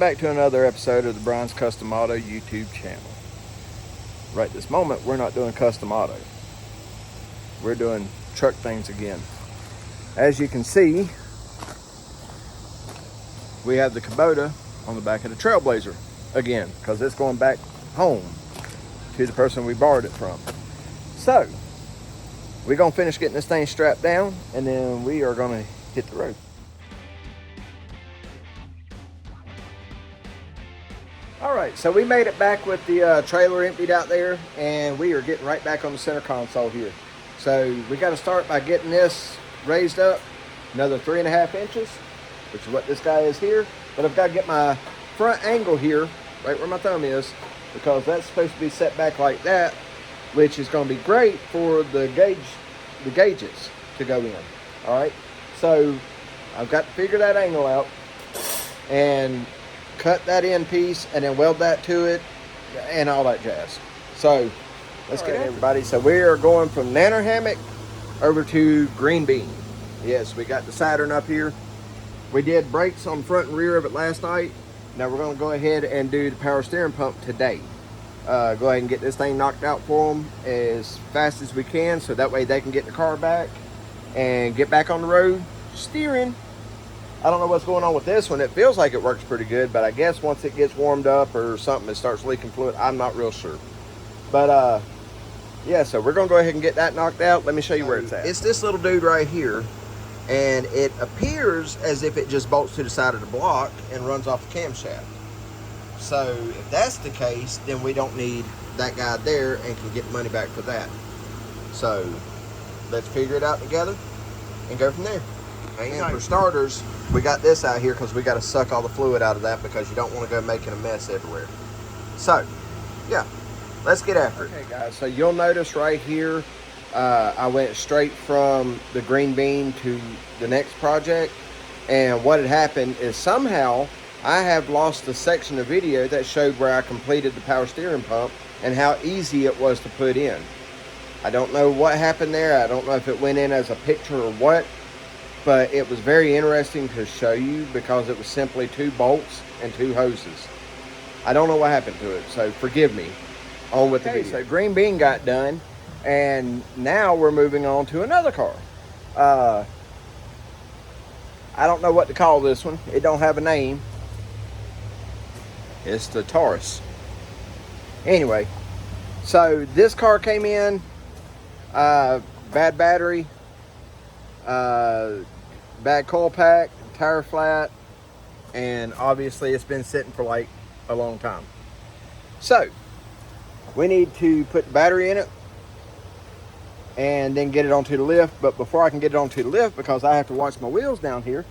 back to another episode of the Brian's Custom Auto YouTube channel. Right this moment, we're not doing custom auto. We're doing truck things again. As you can see, we have the Kubota on the back of the Trailblazer again, because it's going back home to the person we borrowed it from. So, we're gonna finish getting this thing strapped down, and then we are gonna hit the road. All right, so we made it back with the trailer emptied out there, and we are getting right back on the center console here. So we got to start by getting this raised up another 3.5 inches, which is what this guy is here. But I've got to get my front angle here, right where my thumb is, because that's supposed to be set back like that, which is going to be great for the gauges to go in. All right, so I've got to figure that angle out and cut that in piece and then weld that to it and all that jazz. So let's get it, everybody. So we are going from Nanner Hammock over to Green Bean. Yes, we got the Saturn up here. We did brakes on the front and rear of it last night. Now we're going to go ahead and do the power steering pump today. Go ahead and get this thing knocked out for them as fast as we can, so that way they can get the car back and get back on the road steering. I don't know what's going on with this one. It feels like it works pretty good, but I guess once it gets warmed up or something, it starts leaking fluid. I'm not real sure. But yeah, so we're gonna go ahead and get that knocked out. Let me show you where it's at. It's this little dude right here, and it appears as if it just bolts to the side of the block and runs off the camshaft. So if that's the case, then we don't need that guy there and can get money back for that. So let's figure it out together and go from there. And for starters, we got this out here because we got to suck all the fluid out of that, because you don't want to go making a mess everywhere. So, yeah, let's get after it. Okay, guys, so you'll notice right here, I went straight from the Green Bean to the next project. And what had happened is somehow I have lost the section of video that showed where I completed the power steering pump and how easy it was to put in. I don't know what happened there. I don't know if it went in as a picture or what. But it was very interesting to show you because it was simply 2 bolts and 2 hoses. I don't know what happened to it, so forgive me. On with the video. So Green Bean got done, and now we're moving on to another car. I don't know what to call this one. It don't have a name. It's the Taurus. Anyway, so this car came in, bad battery, bad coil pack, tire flat, and obviously it's been sitting for like a long time. So we need to put the battery in it and then get it onto the lift. But before I can get it onto the lift, because I have to wash my wheels down here,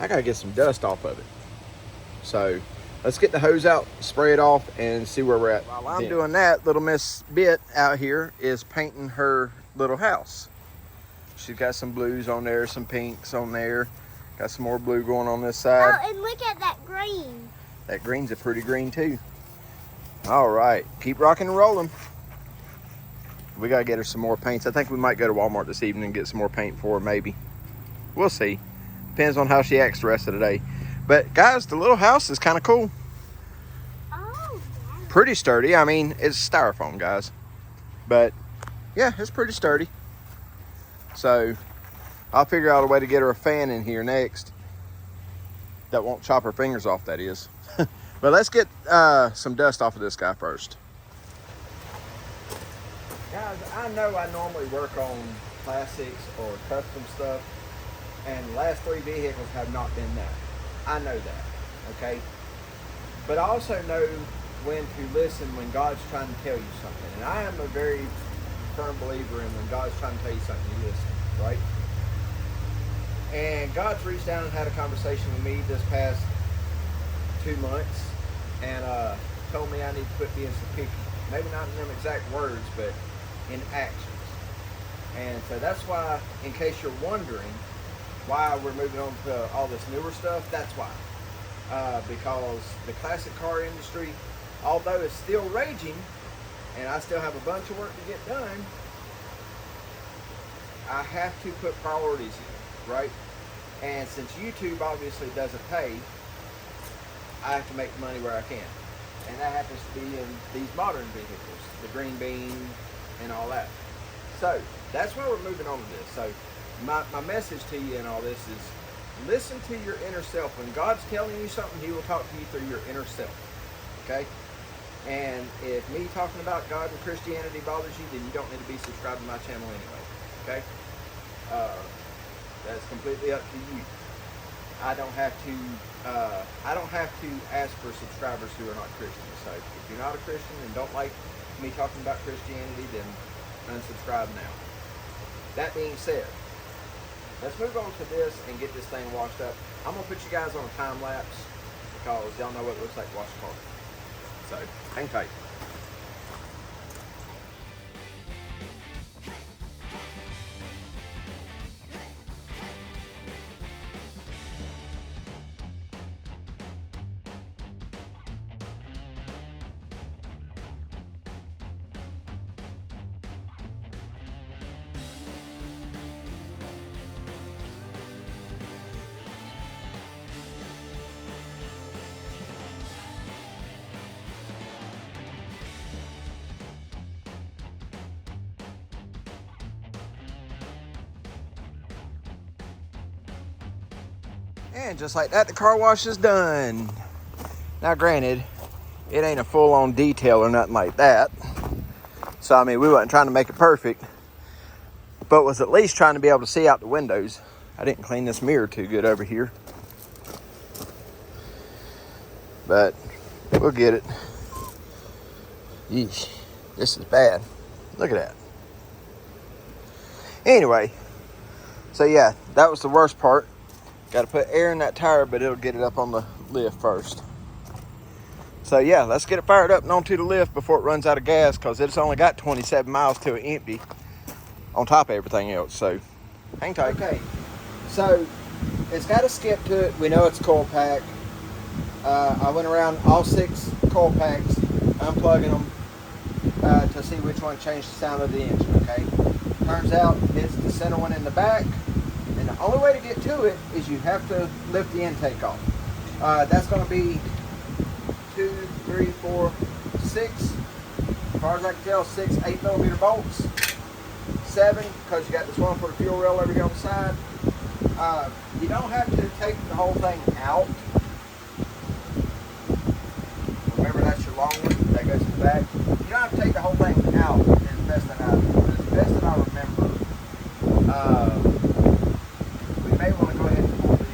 I gotta get some dust off of it. So let's get the hose out, spray it off, and see where we're at. While I'm doing that, little Miss Bit out here is painting her little house. She's got some blues on there, some pinks on there. Got some more blue going on this side. Oh, and look at that green. That green's a pretty green too. All right, keep rocking and rolling. We gotta get her some more paints. I think we might go to Walmart this evening and get some more paint for her, maybe. We'll see. Depends on how she acts the rest of the day. But guys, the little house is kind of cool. Oh, yeah. Pretty sturdy. I mean, it's styrofoam, guys. But yeah, it's pretty sturdy. So I'll figure out a way to get her a fan in here next that won't chop her fingers off, that is. But let's get some dust off of this guy first. Guys, I know I normally work on classics or custom stuff, and the last 3 vehicles have not been that. I know that, okay? But I also know when to listen when God's trying to tell you something. And I am a very firm believer in when God's trying to tell you something, you listen, right? And God's reached down and had a conversation with me this past 2 months, and told me I need to quit being so picky. Maybe not in them exact words, but in actions. And so that's why, in case you're wondering why we're moving on to all this newer stuff, that's why. Because the classic car industry, although it's still raging, and I still have a bunch of work to get done, I have to put priorities in, right? And since YouTube obviously doesn't pay, I have to make money where I can. And that happens to be in these modern vehicles, the green bean and all that. So that's why we're moving on to this. So my message to you in all this is listen to your inner self. When God's telling you something, He will talk to you through your inner self. Okay? And if me talking about God and Christianity bothers you, then you don't need to be subscribed to my channel anyway. Okay? That's completely up to you. I don't have to ask for subscribers who are not Christians. So if you're not a Christian and don't like me talking about Christianity, then unsubscribe now. That being said, let's move on to this and get this thing washed up. I'm gonna put you guys on a time lapse because y'all know what it looks like to wash a car. So hang tight. And just like that, the car wash is done. Now granted, it ain't a full-on detail or nothing like that. So I mean, we wasn't trying to make it perfect, but was at least trying to be able to see out the windows. I didn't clean this mirror too good over here, but we'll get it. Yeesh, this is bad. Look at that. Anyway, so yeah, that was the worst part. Got to put air in that tire, but it'll get it up on the lift first. So yeah, let's get it fired up and onto the lift before it runs out of gas, because it's only got 27 miles till it empty on top of everything else. So hang tight. Okay, so it's got a skip to it. We know it's a coil pack. I went around all 6 coil packs, unplugging them to see which one changed the sound of the engine. Okay, turns out it's the center one in the back. And the only way to get to it is you have to lift the intake off. That's going to be 2, 3, 4, 6, as far as I can tell, 6 8mm bolts. 7, because you got this one for the fuel rail over here on the side. You don't have to take the whole thing out. Remember, that's your long one that goes in the back. You don't have to take the whole thing out, as best that I remember. We may want to go ahead and pull the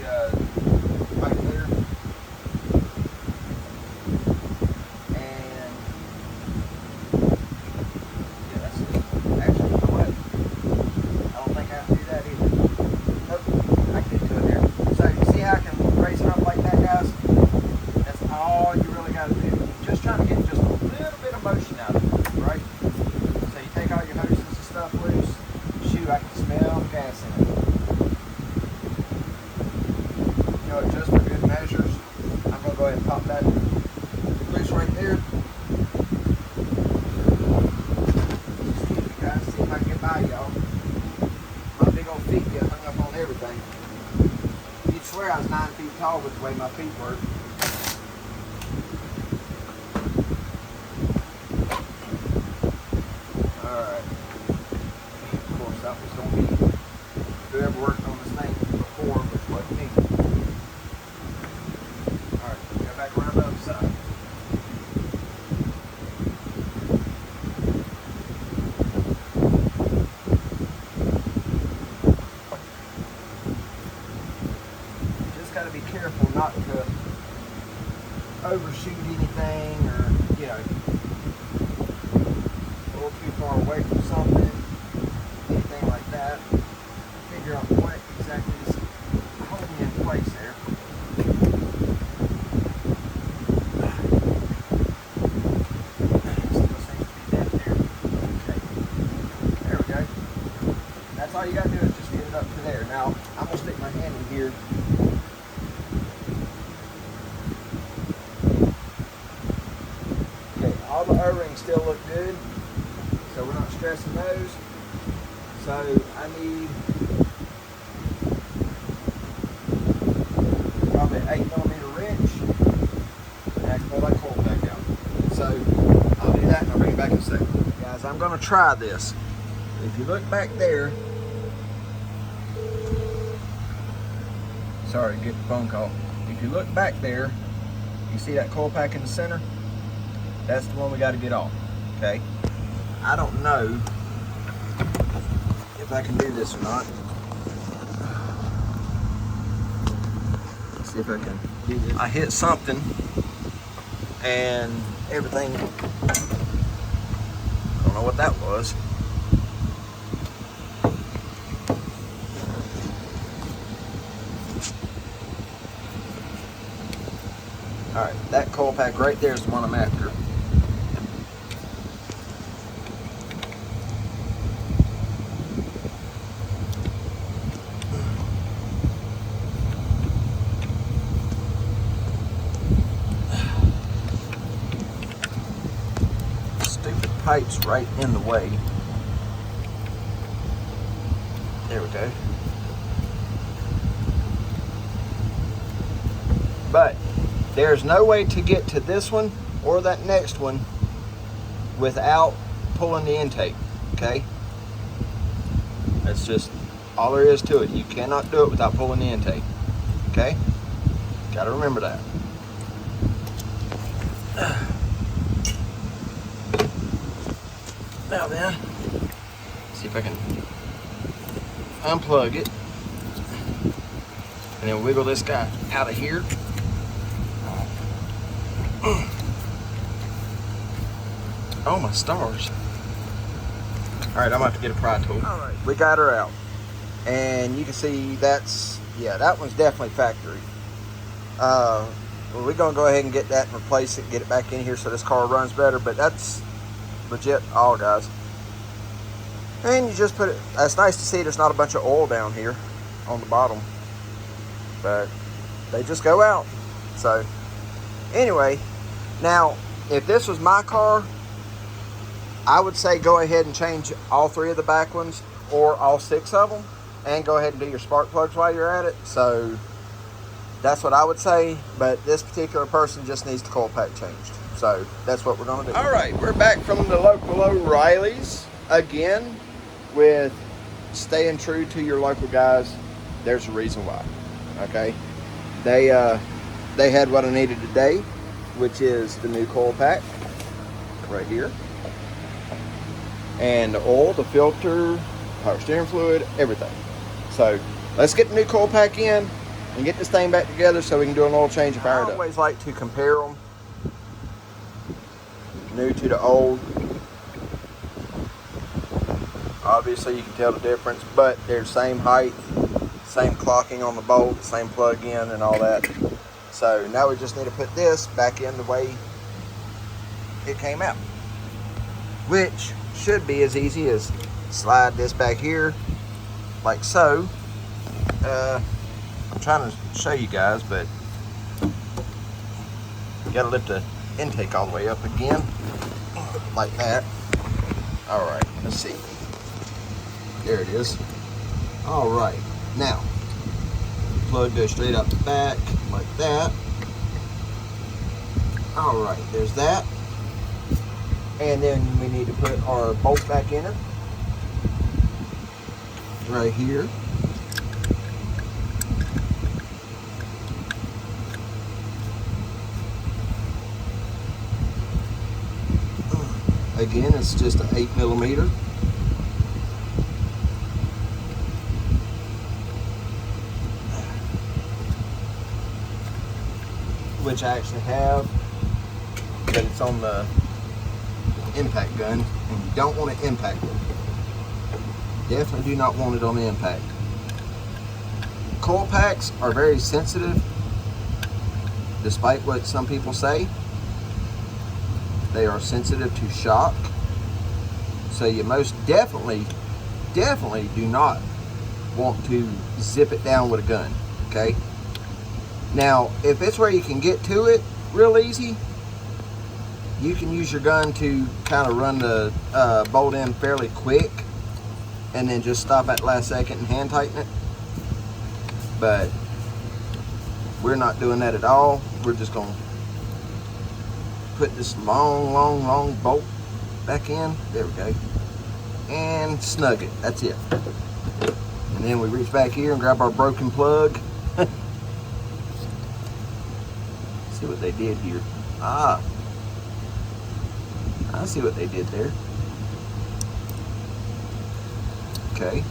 pipe there. And yeah, that's it. Actually, you know what? I don't think I have to do that either. Nope, I can get to it there. So you see how I can raise it up like that, guys? That's all you really got to do. Just trying to get just a little bit of motion out of it, right? So you take all your hoses and stuff loose. Shoot, I can smell the gas in it. You know, just for good measures, I'm going to go ahead and pop that loose right there. Excuse me, guys. See if I can get by y'all. My big old feet get hung up on everything. You'd swear I was 9 feet tall with the way my feet work. Alright. Of course, that was going to be whoever worked on this thing before, which wasn't me. Alright, go back around the other side. You just got to be careful not to overshoot anything, or, you know, a little too far away from something, anything like that. Figure out what exactly is holding you in place there. Still seems to be dead there. Okay. There we go. That's all you got to do is just get it up to there. Now, I'm going to stick my hand in here. Okay, all the O-rings still look good, so we're not stressing those. So I need probably an 8mm wrench. pull that coil pack out. So I'll do that and I'll bring it back in a second. Guys, I'm gonna try this. If you look back there, sorry, get the phone call. If you look back there, you see that coil pack in the center? That's the one we got to get off, okay? I don't know if I can do this or not. Let's see if I can do this. I hit something and everything, I don't know what that was. All right, that coil pack right there is the one I'm after. Stupid pipe's right in the way. There we go. But there's no way to get to this one or that next one without pulling the intake, okay? That's just all there is to it. You cannot do it without pulling the intake, okay? Gotta remember that. Now then, see if I can unplug it and then wiggle this guy out of here. Oh my stars. Alright, I'm gonna have to get a pry tool. Alright, we got her out. And you can see that's, yeah, that one's definitely factory. Well, we're gonna go ahead and get that and replace it, get it back in here so this car runs better, but that's legit all, guys. And you just put it, it's nice to see there's not a bunch of oil down here on the bottom. But they just go out. So anyway, now if this was my car, I would say go ahead and change all 3 of the back ones or all 6 of them and go ahead and do your spark plugs while you're at it. So that's what I would say, but this particular person just needs the coil pack changed. So that's what we're gonna do. All right, we're back from the local O'Reilly's again with staying true to your local guys. There's a reason why, okay? They had what I needed today, which is the new coil pack right here. And the oil, the filter, power steering fluid, everything. So let's get the new coil pack in and get this thing back together so we can do an oil change and fire it up. I always like to compare them, new to the old. Obviously you can tell the difference, but they're the same height, same clocking on the bolt, same plug in and all that. So now we just need to put this back in the way it came out, which should be as easy as slide this back here like so. I'm trying to show you guys, but you gotta lift the intake all the way up again like that. All right, let's see, there it is. All right, now plug goes straight out the back like that. All right, there's that. And then we need to put our bolt back in it right here. Again, it's just an 8mm. Which I actually have, but it's on the impact gun, and you don't want to impact it. Definitely do not want it on the impact. Coil packs are very sensitive, despite what some people say. They are sensitive to shock, so you most definitely do not want to zip it down with a gun, okay? Now, if it's where you can get to it real easy, you can use your gun to kind of run the bolt in fairly quick and then just stop at the last second and hand tighten it. But we're not doing that at all. We're just going to put this long bolt back in. There we go. And snug it. That's it. And then we reach back here and grab our broken plug. See what they did here. Ah, I see what they did there. Okay.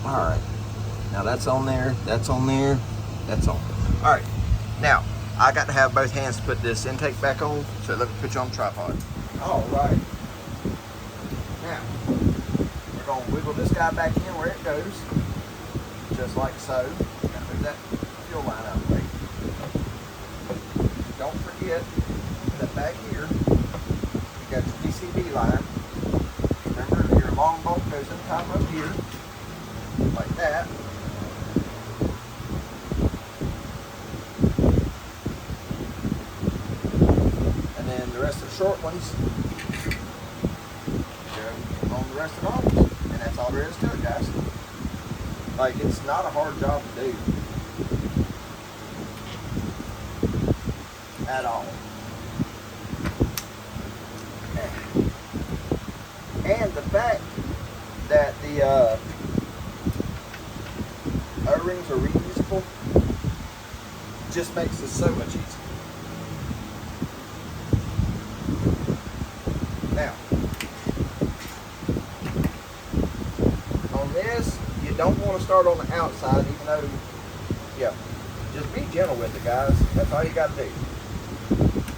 All right. Now that's on there. That's on there. That's on. All right. Now I got to have both hands to put this intake back on. So let me put you on the tripod. All right. Now we're gonna wiggle this guy back in where it goes, just like so. Gotta move that fuel line out of the way. Don't forget that back here you got your PCB line. Remember, your long bolt goes in the top up here, like that. And then the rest of the short ones go on the rest of the arms. And that's all there is to it, guys. Like, it's not a hard job to do. At all. And the fact that the O-rings are reusable just makes this so much easier. Now, on this, you don't want to start on the outside, even though, yeah, just be gentle with it, guys. That's all you got to do.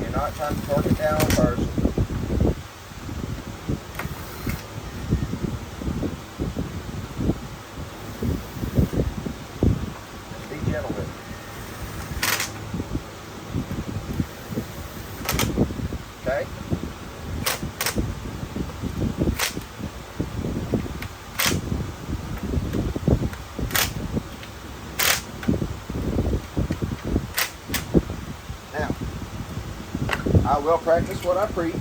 You're not trying to torque it down first. Just be gentle with it. Okay? Now, I will practice what I preach.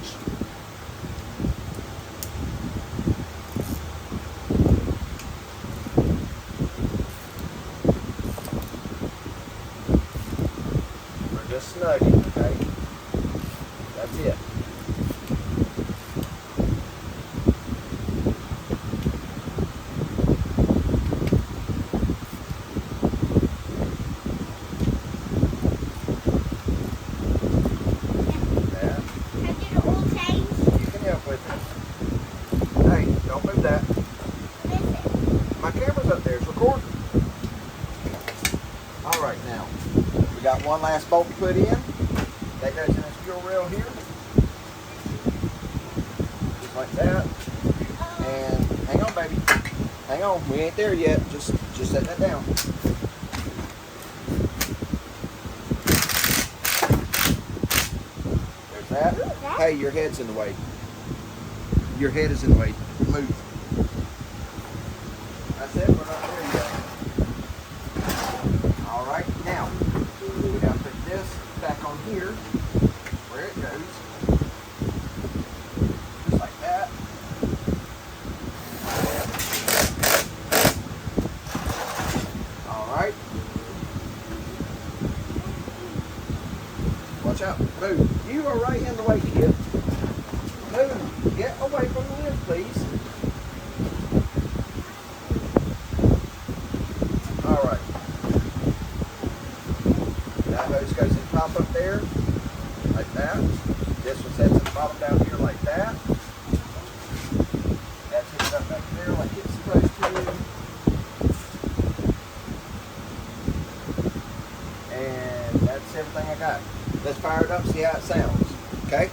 We're just snugging, okay? That's it. Hey, don't move that. My camera's up there, it's recording. Alright, now, we got one last bolt to put in. That goes in this fuel rail here. Just like that. And hang on, baby. Hang on, we ain't there yet. Just set that down. There's that. Hey, your head's in the way. Your head is in the way. Move. That's it. We're not there yet. All right. Now we got to put this back on here where it goes, just like that. All right. Watch out. Move. You are right in the way, kid. Move. Get away from the lid, please. Alright. That hose goes in the top up there, like that. This one sets at the bottom down here like that. That's hooked up back there like it's supposed to. And that's everything I got. Let's fire it up, see how it sounds. Okay?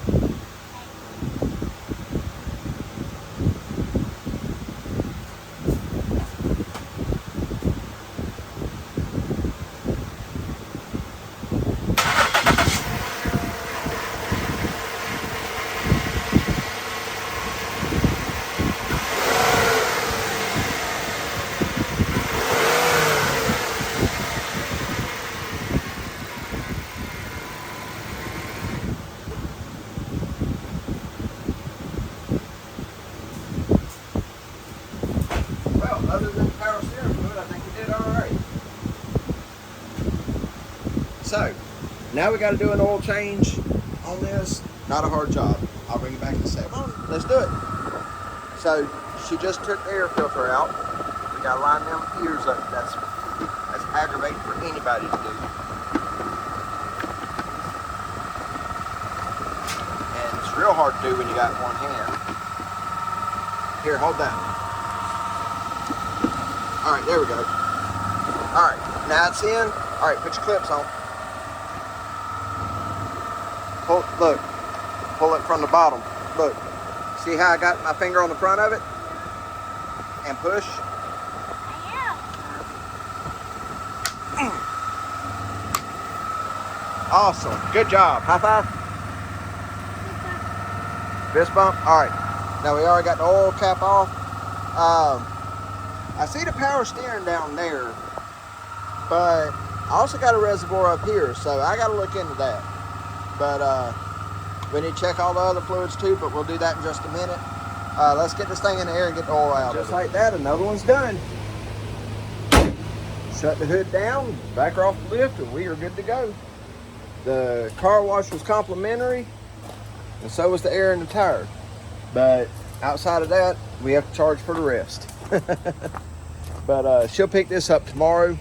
So now we got to do an oil change on this. Not a hard job. I'll bring it back in a second. Let's do it. So she just took the air filter out. We got to line them ears up. That's aggravating for anybody to do. And it's real hard to do when you got one hand. Here, hold that. All right, there we go. All right, now it's in. All right, put your clips on. Look, pull it from the bottom. Look, see how I got my finger on the front of it? And push. Awesome, good job. High five. Fist bump. All right, now we already got the oil cap off. I see the power steering down there, but I also got a reservoir up here, so I got to look into that. But we need to check all the other fluids too, but we'll do that in just a minute. Let's get this thing in the air and get the oil out. Just like that, another one's done. Shut the hood down, back her off the lift, and we are good to go. The car wash was complimentary, and so was the air in the tire. But outside of that, we have to charge for the rest. But she'll pick this up tomorrow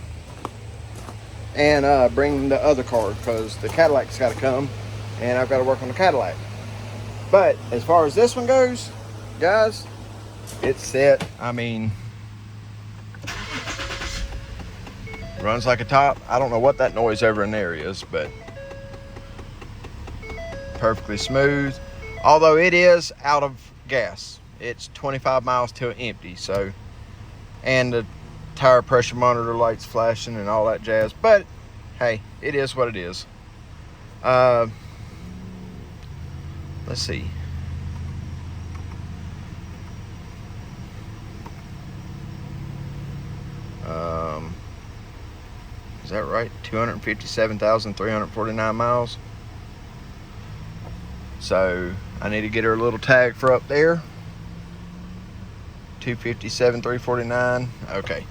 and bring the other car, because the Cadillac's got to come, and I've got to work on the Cadillac. But as far as this one goes, guys, it's set. I mean, runs like a top. I don't know what that noise over in there is, but perfectly smooth. Although it is out of gas. It's 25 miles till empty, so, and the tire pressure monitor lights flashing and all that jazz. But hey, it is what it is. Let's see. Is that right? 257,349 miles. So I need to get her a little tag for up there. 257,349. Okay.